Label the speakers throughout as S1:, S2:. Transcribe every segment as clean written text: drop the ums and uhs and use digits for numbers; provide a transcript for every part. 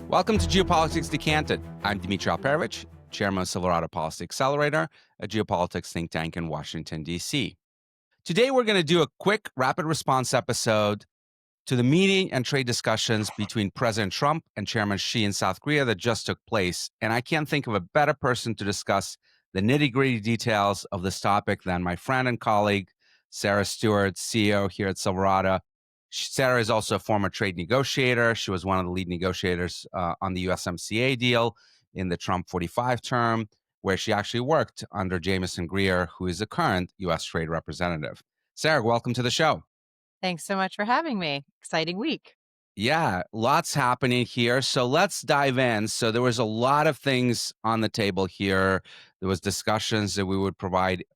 S1: Welcome to Geopolitics Decanted. I'm Dmitri Alperovitch, chairman of Silverado Policy Accelerator, a geopolitics think tank in Washington, D.C. Today, we're going to do a quick rapid response episode to the meeting and trade discussions between President Trump and Chairman Xi in South Korea that just took place. And I can't think of a better person to discuss the nitty-gritty details of this topic than my friend and colleague, Sarah Stewart, CEO here at Silverado. Sarah is also a former trade negotiator. She was one of the lead negotiators on the USMCA deal in the Trump 45 term, where she actually worked under Jamieson Greer, who is the current U.S. trade representative. Sarah, welcome to the show.
S2: Thanks so much for having me. Exciting week.
S1: Yeah, lots happening here. So let's dive in. So there was a lot of things on the table here. There was discussions that we would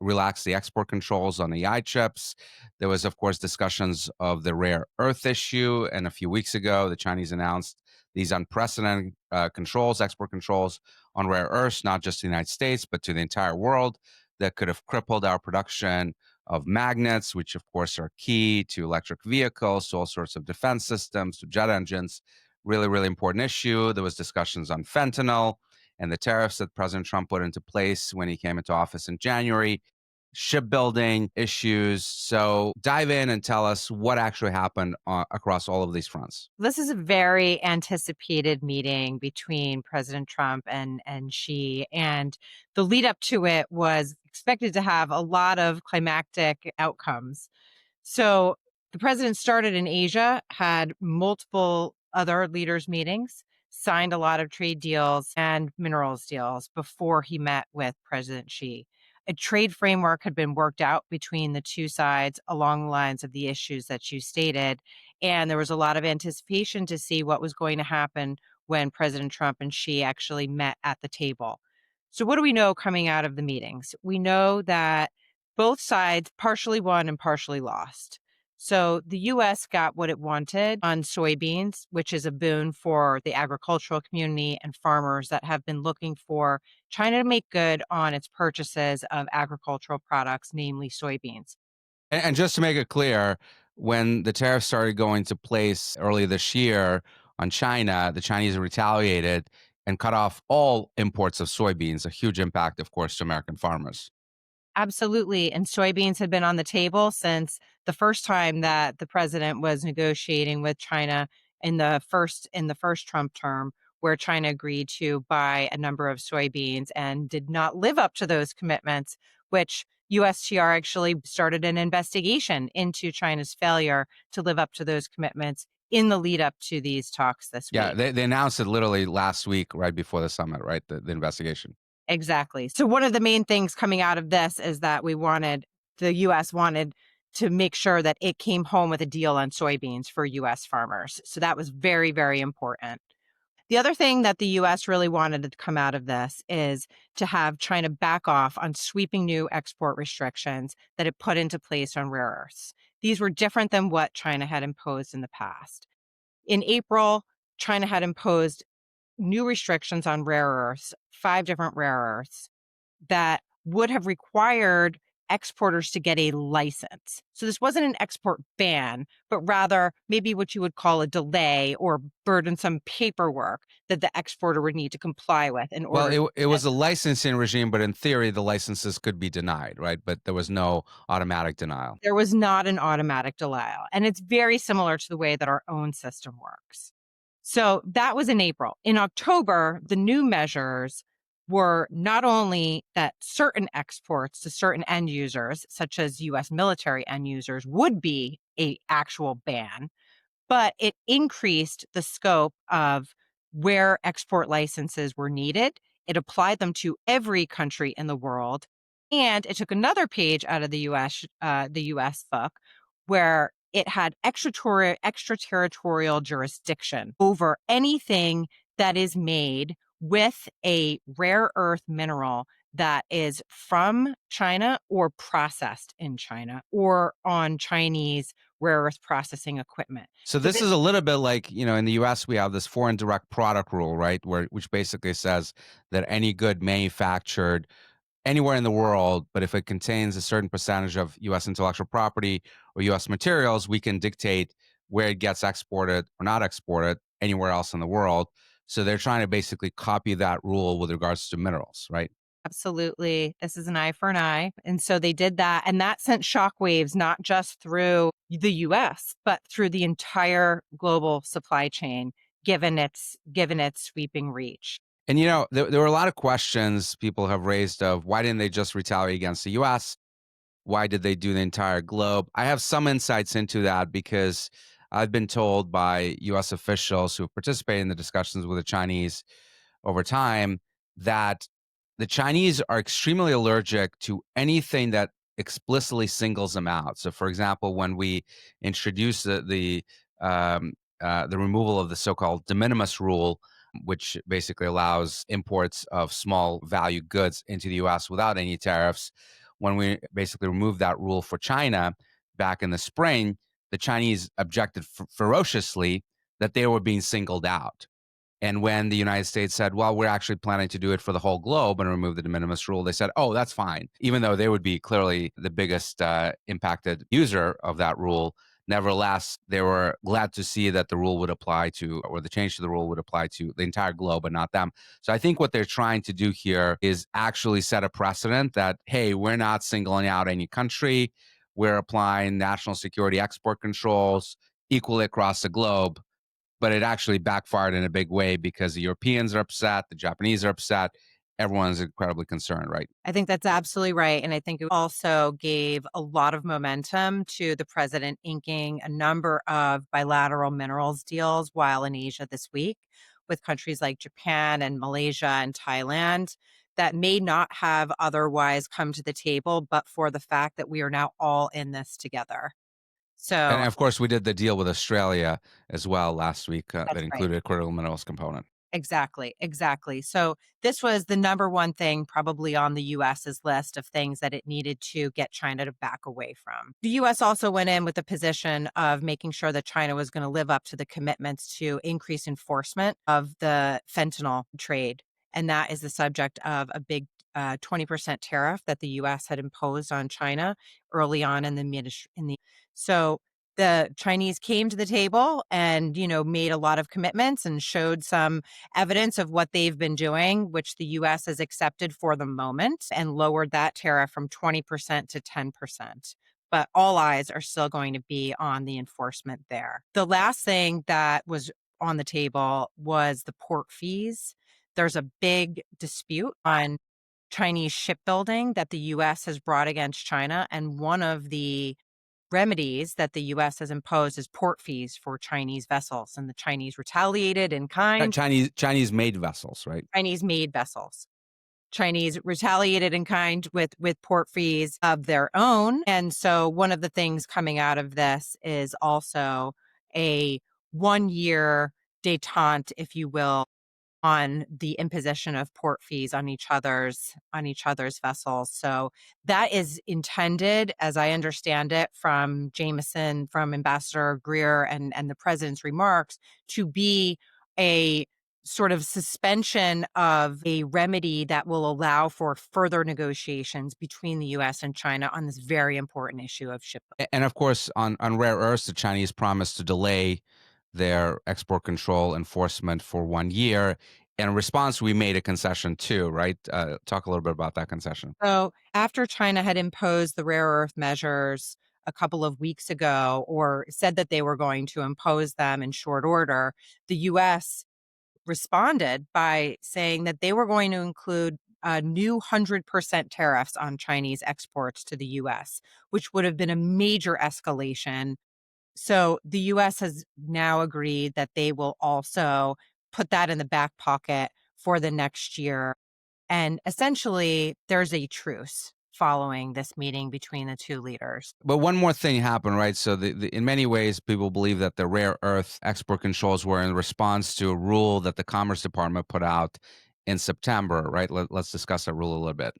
S1: relax the export controls on AI chips. There was, of course, discussions of the rare earth issue. And a few weeks ago, the Chinese announced these unprecedented export controls on rare earths, not just to the United States, but to the entire world, that could have crippled our production of magnets, which of course are key to electric vehicles, to all sorts of defense systems, to jet engines. Really, really important issue. There was discussions on fentanyl and the tariffs that President Trump put into place when he came into office in January, shipbuilding issues. So dive in and tell us what actually happened across all of these fronts.
S2: This is a very anticipated meeting between President Trump and Xi, and the lead up to it was expected to have a lot of climactic outcomes. So the president started in Asia, had multiple other leaders meetings, signed a lot of trade deals and minerals deals before he met with President Xi. A trade framework had been worked out between the two sides along the lines of the issues that you stated. And there was a lot of anticipation to see what was going to happen when President Trump and Xi actually met at the table. So, what do we know coming out of the meetings? We know that both sides partially won and partially lost. So the US got what it wanted on soybeans, which is a boon for the agricultural community and farmers that have been looking for China to make good on its purchases of agricultural products, namely soybeans.
S1: And just to make it clear, when the tariffs started going into place early this year on China, the Chinese retaliated and cut off all imports of soybeans, a huge impact, of course, to American farmers.
S2: Absolutely. And soybeans had been on the table since the first time that the president was negotiating with China in the first Trump term, where China agreed to buy a number of soybeans and did not live up to those commitments, which USTR actually started an investigation into China's failure to live up to those commitments in the lead up to these talks this
S1: Yeah,
S2: week.
S1: they announced it literally last week, right before the summit, right? The investigation.
S2: Exactly. So one of the main things coming out of this is that the US wanted to make sure that it came home with a deal on soybeans for US farmers. So that was very, very important. The other thing that the US really wanted to come out of this is to have China back off on sweeping new export restrictions that it put into place on rare earths. These were different than what China had imposed in the past. In April, China had imposed new restrictions on rare earths, 5 different rare earths, that would have required exporters to get a license. So this wasn't an export ban, but rather maybe what you would call a delay or burdensome paperwork that the exporter would need to comply with in
S1: Well,
S2: order to
S1: it
S2: get.
S1: was a licensing regime, but in theory, the licenses could be denied, right? But there was no automatic denial.
S2: There was not an automatic denial. And it's very similar to the way that our own system works. So that was in April. In October, the new measures were not only that certain exports to certain end users, such as US military end users, would be a actual ban, but it increased the scope of where export licenses were needed. It applied them to every country in the world. And it took another page out of the US book, where it had extraterritorial jurisdiction over anything that is made with a rare earth mineral that is from China or processed in China or on Chinese rare earth processing equipment.
S1: So
S2: So
S1: this is a little bit like, in the US, we have this foreign direct product rule, right? Which basically says that any good manufactured anywhere in the world, but if it contains a certain percentage of US intellectual property or US materials, we can dictate where it gets exported or not exported anywhere else in the world. So they're trying to basically copy that rule with regards to minerals, right?
S2: Absolutely. This is an eye for an eye. And so they did that. And that sent shockwaves not just through the US, but through the entire global supply chain, given its sweeping reach.
S1: And there were a lot of questions people have raised of why didn't they just retaliate against the US? Why did they do the entire globe? I have some insights into that because I've been told by US officials who have participated in the discussions with the Chinese over time that the Chinese are extremely allergic to anything that explicitly singles them out. So, for example, when we introduced the removal of the so-called de minimis rule, which basically allows imports of small value goods into the U.S. without any tariffs, when we basically removed that rule for China back in the spring, the Chinese objected ferociously that they were being singled out. And when the United States said, well, we're actually planning to do it for the whole globe and remove the de minimis rule, they said, oh, that's fine. Even though they would be clearly the biggest impacted user of that rule. Nevertheless, they were glad to see that the rule would apply to, or the change to the rule would apply to the entire globe and not them. So I think what they're trying to do here is actually set a precedent that, hey, we're not singling out any country. We're applying national security export controls equally across the globe, but it actually backfired in a big way because the Europeans are upset, the Japanese are upset, everyone's incredibly concerned, right?
S2: I think that's absolutely right. And I think it also gave a lot of momentum to the president inking a number of bilateral minerals deals while in Asia this week with countries like Japan and Malaysia and Thailand that may not have otherwise come to the table, but for the fact that we are now all in this together.
S1: And
S2: So
S1: of course, we did the deal with Australia as well last week that
S2: that's right.
S1: included a critical minerals component.
S2: Exactly, exactly. So this was the number one thing probably on the US's list of things that it needed to get China to back away from. The US also went in with the position of making sure that China was going to live up to the commitments to increase enforcement of the fentanyl trade. And that is the subject of a big 20% tariff that the US had imposed on China early on in the so the Chinese came to the table and, made a lot of commitments and showed some evidence of what they've been doing, which the US has accepted for the moment and lowered that tariff from 20% to 10%. But all eyes are still going to be on the enforcement there. The last thing that was on the table was the port fees. There's a big dispute on Chinese shipbuilding that the US has brought against China. And one of the remedies that the US has imposed is port fees for Chinese vessels. And the Chinese retaliated in kind.
S1: Chinese made vessels, right?
S2: Chinese made vessels. Chinese retaliated in kind with port fees of their own. And so one of the things coming out of this is also a 1 year detente, if you will, on the imposition of port fees on each other's vessels. So that is intended, as I understand it, from Jameson, from Ambassador Greer and the president's remarks, to be a sort of suspension of a remedy that will allow for further negotiations between the US and China on this very important issue of shipbuilding.
S1: And of course, on rare earths, the Chinese promised to delay their export control enforcement for 1 year. In response, we made a concession too, right? Talk a little bit about that concession.
S2: So after China had imposed the rare earth measures a couple of weeks ago, or said that they were going to impose them in short order, the US responded by saying that they were going to include a new 100% tariffs on Chinese exports to the US, which would have been a major escalation. So the US has now agreed that they will also put that in the back pocket for the next year. And essentially, there's a truce following this meeting between the two leaders.
S1: But one more thing happened, right? So, in many ways, people believe that the rare earth export controls were in response to a rule that the Commerce Department put out in September, right? Let's discuss that rule a little bit.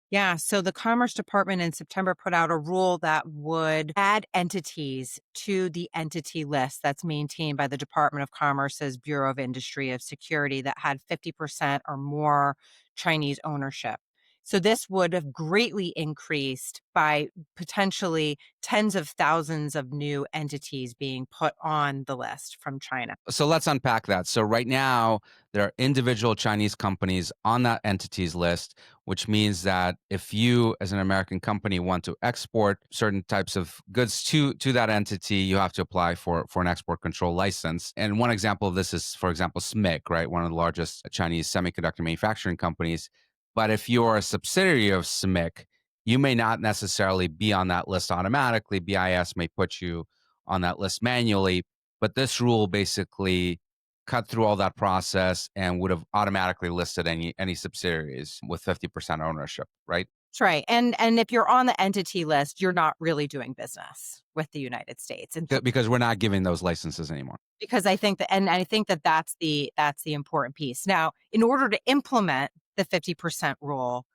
S2: Yeah, so the Commerce Department in September put out a rule that would add entities to the entity list that's maintained by the Department of Commerce's Bureau of Industry of Security that had 50% or more Chinese ownership. So this would have greatly increased by potentially tens of thousands of new entities being put on the list from China.
S1: So let's unpack that. So right now, there are individual Chinese companies on that entities list, which means that if you, as an American company, want to export certain types of goods to that entity, you have to apply for an export control license. And one example of this is, for example, SMIC, right, one of the largest Chinese semiconductor manufacturing companies. But if you're a subsidiary of SMIC, you may not necessarily be on that list automatically. BIS may put you on that list manually, but this rule basically cut through all that process and would have automatically listed any subsidiaries with 50% ownership, right?
S2: That's right. And if you're on the entity list, you're not really doing business with the United States. And
S1: Because we're not giving those licenses anymore.
S2: because I think that that's the important piece. Now, in order to implement the 50% rule,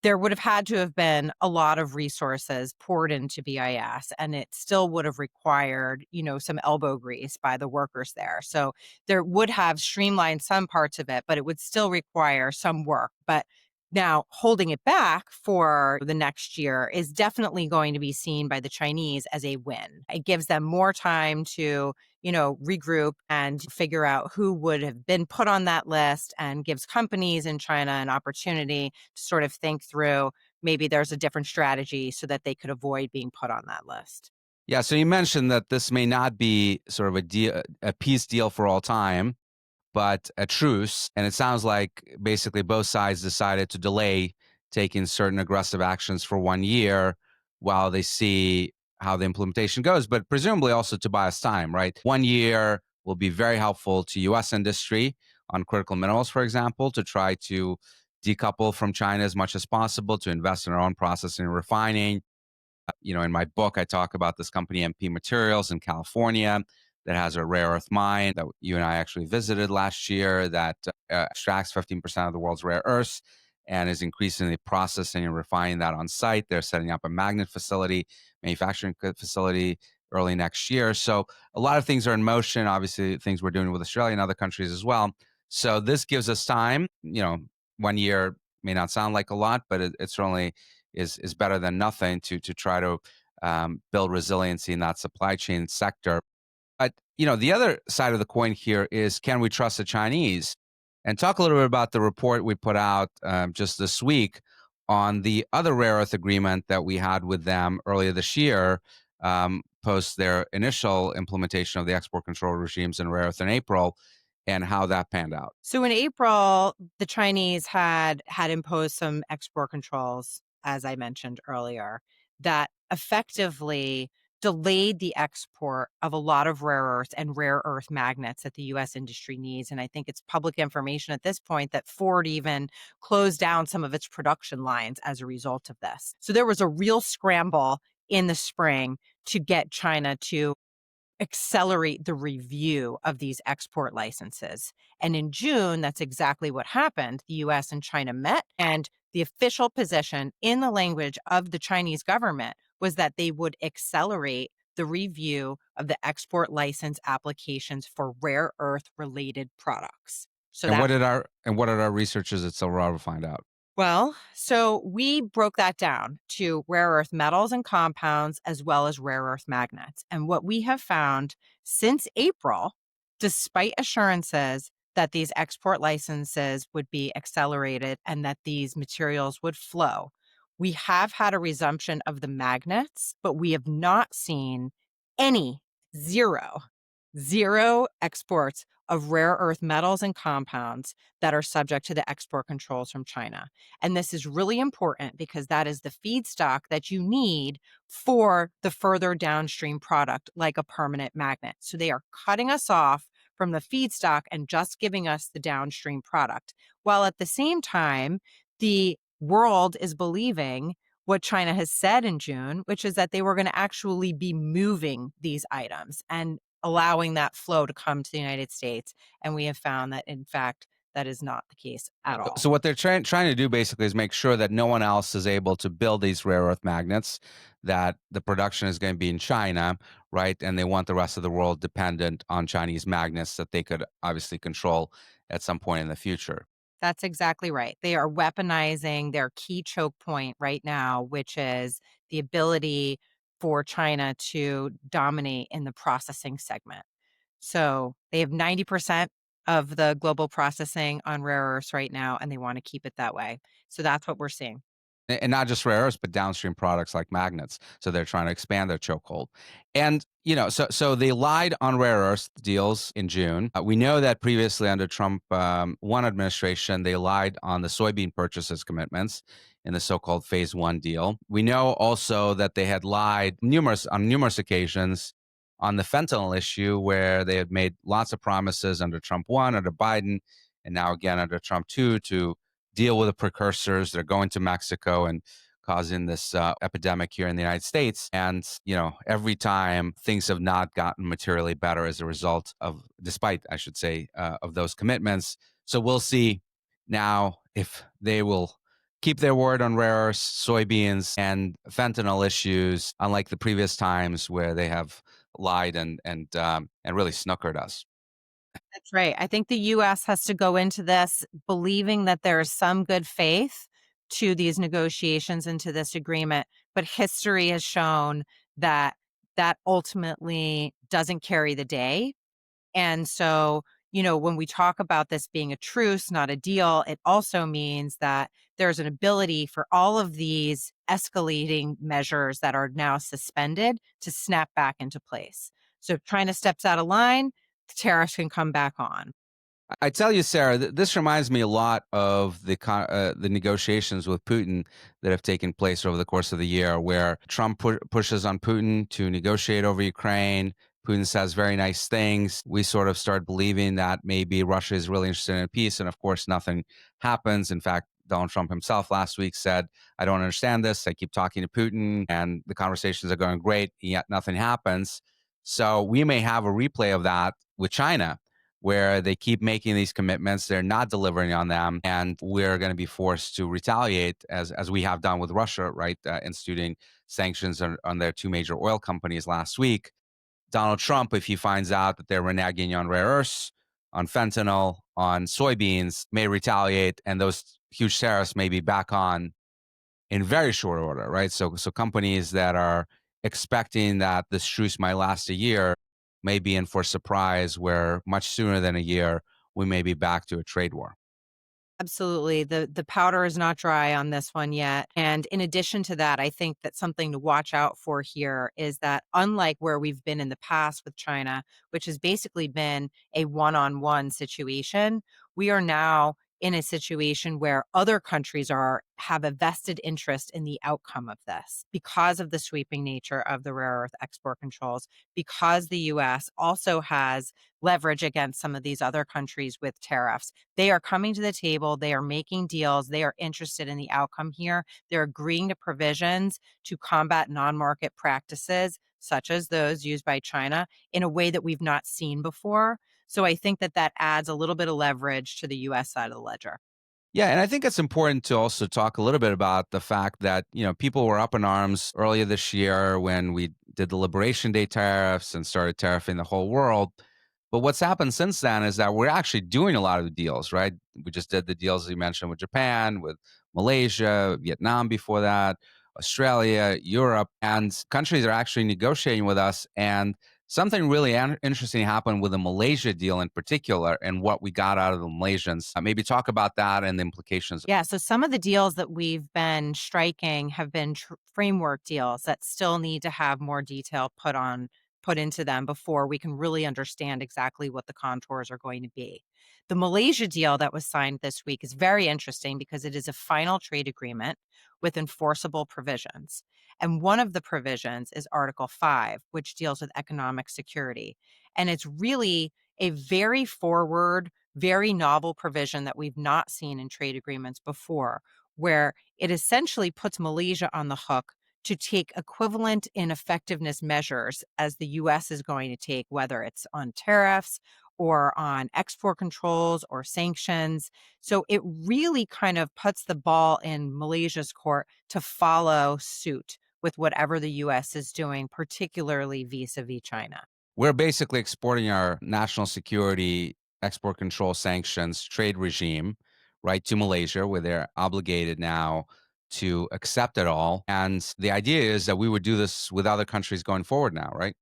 S2: there would have had to have been a lot of resources poured into BIS, and it still would have required, some elbow grease by the workers there. So there would have streamlined some parts of it, but it would still require some work. But now holding it back for the next year is definitely going to be seen by the Chinese as a win. It gives them more time to, regroup and figure out who would have been put on that list, and gives companies in China an opportunity to sort of think through maybe there's a different strategy so that they could avoid being put on that list.
S1: Yeah, so you mentioned that this may not be sort of a peace deal for all time, but a truce. And it sounds like basically both sides decided to delay taking certain aggressive actions for 1 year while they see how the implementation goes, but presumably also to buy us time, right? 1 year will be very helpful to US industry on critical minerals, for example, to try to decouple from China as much as possible, to invest in our own processing and refining. In my book, I talk about this company, MP Materials in California, that has a rare earth mine that you and I actually visited last year that extracts 15% of the world's rare earths and is increasingly processing and refining that on site. They're setting up a magnet facility, manufacturing facility early next year. So a lot of things are in motion. Obviously, things we're doing with Australia and other countries as well. So this gives us time. 1 year may not sound like a lot, but it certainly is better than nothing to try to build resiliency in that supply chain sector. But the other side of the coin here is, can we trust the Chinese? And talk a little bit about the report we put out just this week on the other rare earth agreement that we had with them earlier this year, post their initial implementation of the export control regimes in rare earth in April, and how that panned out.
S2: So in April, the Chinese had imposed some export controls, as I mentioned earlier, that effectively delayed the export of a lot of rare earths and rare earth magnets that the US industry needs. And I think it's public information at this point that Ford even closed down some of its production lines as a result of this. So there was a real scramble in the spring to get China to accelerate the review of these export licenses. And in June, that's exactly what happened. The US and China met, and the official position in the language of the Chinese government was that they would accelerate the review of the export license applications for rare earth related products. So
S1: And
S2: that
S1: what did our researchers at Silverado find out?
S2: so we broke that down to rare earth metals and compounds as well as rare earth magnets. And what we have found since April, despite assurances that these export licenses would be accelerated and that these materials would flow, we have had a resumption of the magnets, but we have not seen any, zero, zero exports of rare earth metals and compounds that are subject to the export controls from China. And this is really important because that is the feedstock that you need for the further downstream product, like a permanent magnet. So they are cutting us off from the feedstock and just giving us the downstream product. While at the same time, the world is believing what China has said in June, which is that they were going to actually be moving these items and allowing that flow to come to the United States. And we have found that, in fact, that is not the case at all.
S1: So what they're trying to do basically is make sure that no one else is able to build these rare earth magnets, that the production is going to be in China, right? And they want the rest of the world dependent on Chinese magnets that they could obviously control at some point in the future.
S2: That's exactly right. They are weaponizing their key choke point right now, which is the ability for China to dominate in the processing segment. So they have 90% of the global processing on rare earths right now, and they want to keep it that way. So that's what we're seeing.
S1: And not just rare earths, but downstream products like magnets. So they're trying to expand their chokehold. And so they lied on rare earth deals in June. We know that previously under Trump one administration, they lied on the soybean purchases commitments in the so-called Phase One deal. We know also that they had lied numerous occasions on the fentanyl issue, where they had made lots of promises under Trump one, under Biden, and now again under Trump two to deal with the precursors. They're going to Mexico and causing this epidemic here in the United States. And, every time things have not gotten materially better as a result of, despite, I should say, of those commitments. So we'll see now if they will keep their word on rare earths, soybeans, and fentanyl issues, unlike the previous times where they have lied and really snookered us.
S2: That's right. I think the US has to go into this believing that there is some good faith to these negotiations and to this agreement, but history has shown that that ultimately doesn't carry the day. And so, when we talk about this being a truce, not a deal, it also means that there's an ability for all of these escalating measures that are now suspended to snap back into place. So if China steps out of line, the tariffs can come back on.
S1: I tell you, Sarah, this reminds me a lot of the negotiations with Putin that have taken place over the course of the year, where Trump pushes on Putin to negotiate over Ukraine. Putin says very nice things. We sort of start believing that maybe Russia is really interested in peace, and of course, nothing happens. In fact, Donald Trump himself last week said, "I don't understand this. I keep talking to Putin, and the conversations are going great, yet nothing happens." So we may have a replay of that with China, where they keep making these commitments, they're not delivering on them, and we're going to be forced to retaliate, as we have done with Russia, right? Instituting sanctions on their two major oil companies last week. Donald Trump, if he finds out that they're reneging on rare earths, on fentanyl, on soybeans, may retaliate, and those huge tariffs may be back on in very short order, right? So companies that are expecting that this truce might last a year may be in for a surprise, where much sooner than a year we may be back to a trade war.
S2: Absolutely. The powder is not dry on this one yet. And in addition to that, I think that something to watch out for here is that unlike where we've been in the past with China, which has basically been a one-on-one situation, we are now in a situation where other countries have a vested interest in the outcome of this because of the sweeping nature of the rare earth export controls, because the US also has leverage against some of these other countries with tariffs. They are coming to the table, they are making deals, they are interested in the outcome here. They're agreeing to provisions to combat non-market practices such as those used by China in a way that we've not seen before. So I think that that adds a little bit of leverage to the US side of the ledger.
S1: Yeah, and I think it's important to also talk a little bit about the fact that, people were up in arms earlier this year when we did the Liberation Day tariffs and started tariffing the whole world. But what's happened since then is that we're actually doing a lot of the deals, right? We just did the deals you mentioned with Japan, with Malaysia, Vietnam before that, Australia, Europe, and countries are actually negotiating with us. And something really interesting happened with the Malaysia deal in particular, and what we got out of the Malaysians. Maybe talk about that and the implications.
S2: Yeah, so some of the deals that we've been striking have been framework deals that still need to have more detail put into them before we can really understand exactly what the contours are going to be. The Malaysia deal that was signed this week is very interesting because it is a final trade agreement with enforceable provisions. And one of the provisions is Article 5, which deals with economic security. And it's really a very forward, very novel provision that we've not seen in trade agreements before, where it essentially puts Malaysia on the hook to take equivalent in effectiveness measures as the US is going to take, whether it's on tariffs or on export controls or sanctions. So it really kind of puts the ball in Malaysia's court to follow suit with whatever the US is doing, particularly vis a vis China.
S1: We're basically exporting our national security, export control sanctions, trade regime, right, to Malaysia, where they're obligated now to accept it all. And the idea is that we would do this with other countries going forward now, right?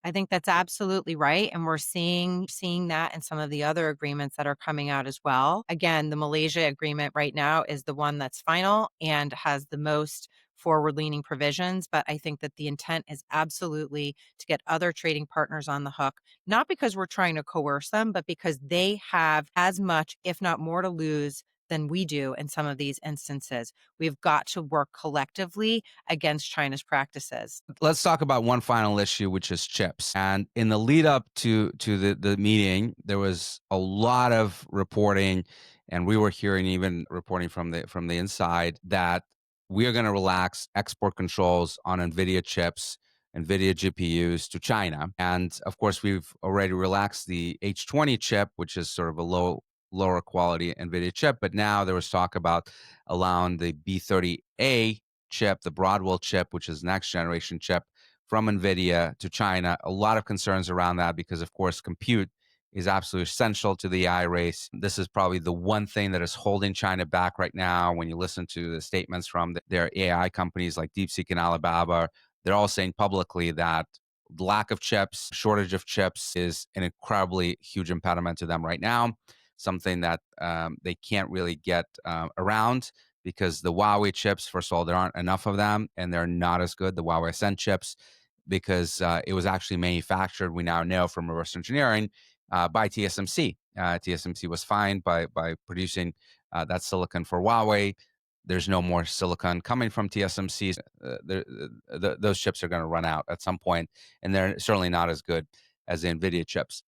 S2: I think that's absolutely right, and we're seeing that in some of the other agreements that are coming out as well. Again, the Malaysia agreement right now is the one that's final and has the most forward-leaning provisions, but I think that the intent is absolutely to get other trading partners on the hook, not because we're trying to coerce them, but because they have as much, if not more, to lose than we do in some of these instances. We've got to work collectively against China's practices.
S1: Let's talk about one final issue, which is chips. And in the lead up to the meeting, there was a lot of reporting, and we were hearing even reporting from the inside that we are going to relax export controls on NVIDIA chips, NVIDIA GPUs to China. And of course, we've already relaxed the H20 chip, which is sort of a lower quality NVIDIA chip. But now there was talk about allowing the B30A chip, the Broadwell chip, which is next generation chip from NVIDIA to China. A lot of concerns around that because, of course, compute is absolutely essential to the AI race. This is probably the one thing that is holding China back right now. When you listen to the statements from their AI companies like DeepSeek and Alibaba, they're all saying publicly that lack of chips, shortage of chips is an incredibly huge impediment to them right now, something that they can't really get around because the Huawei chips, first of all, there aren't enough of them and they're not as good, the Huawei Ascend chips, because it was actually manufactured, we now know from reverse engineering, by TSMC. TSMC was fined by producing that silicon for Huawei. There's no more silicon coming from TSMC. Those chips are going to run out at some point, and they're certainly not as good as the NVIDIA chips.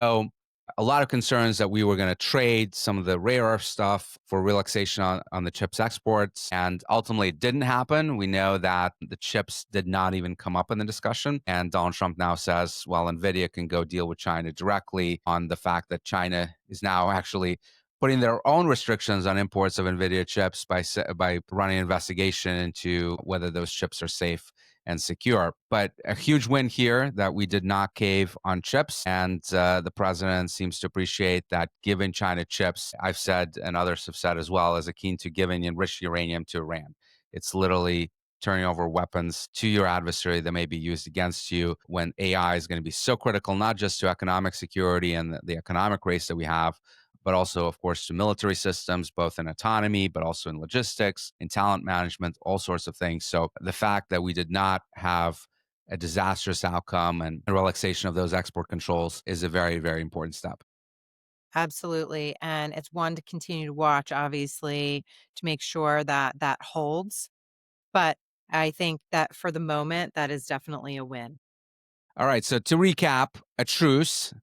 S1: So a lot of concerns that we were going to trade some of the rare earth stuff for relaxation on the chips exports. And ultimately, it didn't happen. We know that the chips did not even come up in the discussion. And Donald Trump now says, well, NVIDIA can go deal with China directly on the fact that China is now actually putting their own restrictions on imports of NVIDIA chips by running an investigation into whether those chips are safe and secure. But a huge win here that we did not cave on chips. And the president seems to appreciate that giving China chips, I've said, and others have said as well, is akin to giving enriched uranium to Iran. It's literally turning over weapons to your adversary that may be used against you when AI is going to be so critical, not just to economic security and the economic race that we have, but also, of course, to military systems, both in autonomy, but also in logistics, in talent management, all sorts of things. So the fact that we did not have a disastrous outcome and a relaxation of those export controls is a very, very important step.
S2: Absolutely, and it's one to continue to watch, obviously, to make sure that that holds, but I think that for the moment, that is definitely a win.
S1: All right. So to recap, a truce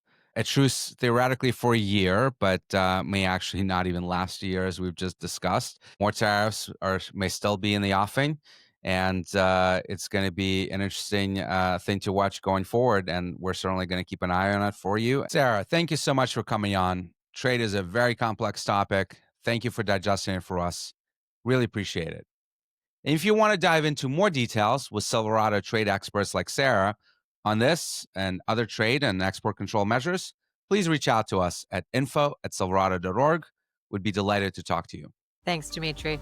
S1: theoretically for a year, but may actually not even last a year, as we've just discussed. More tariffs may still be in the offing, and it's going to be an interesting thing to watch going forward. And we're certainly going to keep an eye on it for you. Sarah, thank you so much for coming on. Trade is a very complex topic. Thank you for digesting it for us. Really appreciate it. And if you want to dive into more details with Silverado trade experts like Sarah on this and other trade and export control measures, please reach out to us at info@silverado.org. We'd be delighted to talk to you.
S2: Thanks, Dmitri.